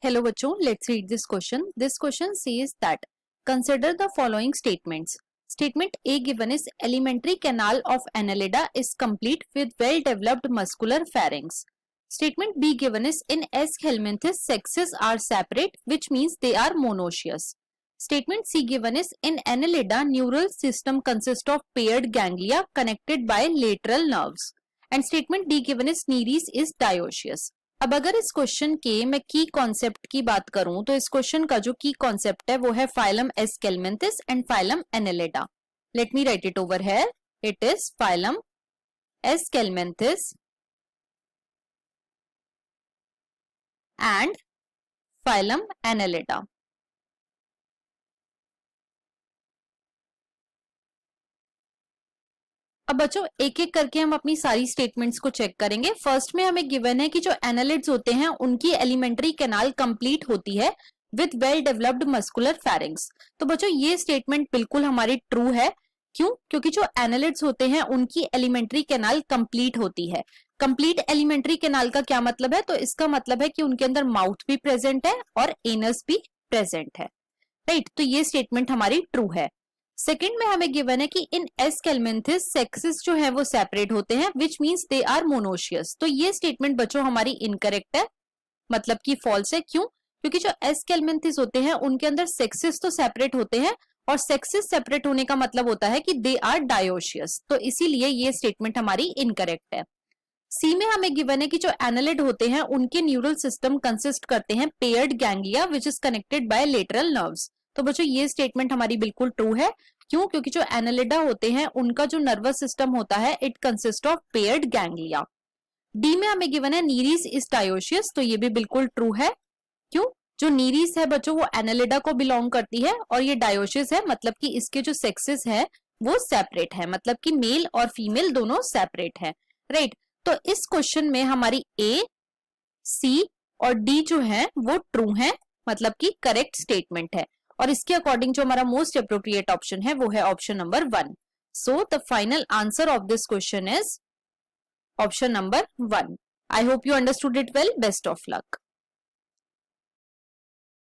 Hello बच्चों, let's read this question. This question says that consider the following statements. Statement A given is alimentary canal of Annelida is complete with well-developed muscular pharynx. Statement B given is in S. helminthes sexes are separate, which means they are monoecious. Statement C given is in Annelida neural system consists of paired ganglia connected by lateral nerves. And statement D given is Nereis is dioecious. अब अगर इस question के मैं की concept की बात करूं तो इस क्वेश्चन का जो की कॉन्सेप्ट है वो है phylum aschelminthes and phylum annelida. Let me write it over here. It is phylum aschelminthes and phylum annelida. अब बच्चों एक एक करके हम अपनी सारी स्टेटमेंट्स को चेक करेंगे. फर्स्ट में हमें गिवन है कि जो एनालिड्स होते हैं उनकी एलिमेंट्री कैनाल कंप्लीट होती है with well developed muscular pharynx. तो बच्चों ये स्टेटमेंट बिल्कुल हमारी ट्रू है. क्यों? क्योंकि जो एनालिड्स होते हैं उनकी एलिमेंट्री कैनाल कंप्लीट होती है. कंप्लीट एलिमेंट्री कैनाल का क्या मतलब है? तो इसका मतलब है कि उनके अंदर माउथ भी प्रेजेंट है और एनस भी प्रेजेंट है. राइट, तो ये स्टेटमेंट हमारी ट्रू है. सेकंड में हमें गिवन है कि इन एस्केल्मेंथिस सेक्सेस जो है वो सेपरेट होते हैं which means they are monoecious. तो ये स्टेटमेंट बच्चों हमारी इनकरेक्ट है, मतलब कि फॉल्स है. क्यों? क्योंकि जो एस्केल्मेंथिस होते हैं उनके अंदर सेक्सेस तो सेपरेट होते हैं और सेक्सेस सेपरेट होने का मतलब होता है कि दे आर डायोशियस. तो इसीलिए ये स्टेटमेंट हमारी इनकरेक्ट है. सी में हमें गिवन है कि जो एनालिड होते हैं उनके न्यूरल सिस्टम कंसिस्ट करते हैं paired ganglia which is connected by lateral nerves. तो बच्चों ये स्टेटमेंट हमारी बिल्कुल ट्रू है. क्यों? क्योंकि जो एनालिडा होते हैं उनका जो नर्वस सिस्टम होता है it consist of paired ganglia. D में हमें गिवन है नीरीस इज डायोशियस. तो ये भी बिल्कुल ट्रू है. क्यों? जो नीरीस है बच्चों वो एनालिडा को बिलोंग करती है और ये डायोशियस है, मतलब कि इसके जो सेक्सेस है वो सेपरेट है, मतलब कि मेल और फीमेल दोनों सेपरेट है. राइट, तो इस क्वेश्चन में हमारी ए, सी और डी जो है वो ट्रू है, मतलब कि करेक्ट स्टेटमेंट है. और इसके अकॉर्डिंग जो हमारा मोस्ट अप्रोप्रिएट ऑप्शन है वो है option number 1. So the final answer of this question is option number 1. I hope you understood it well. Best of luck.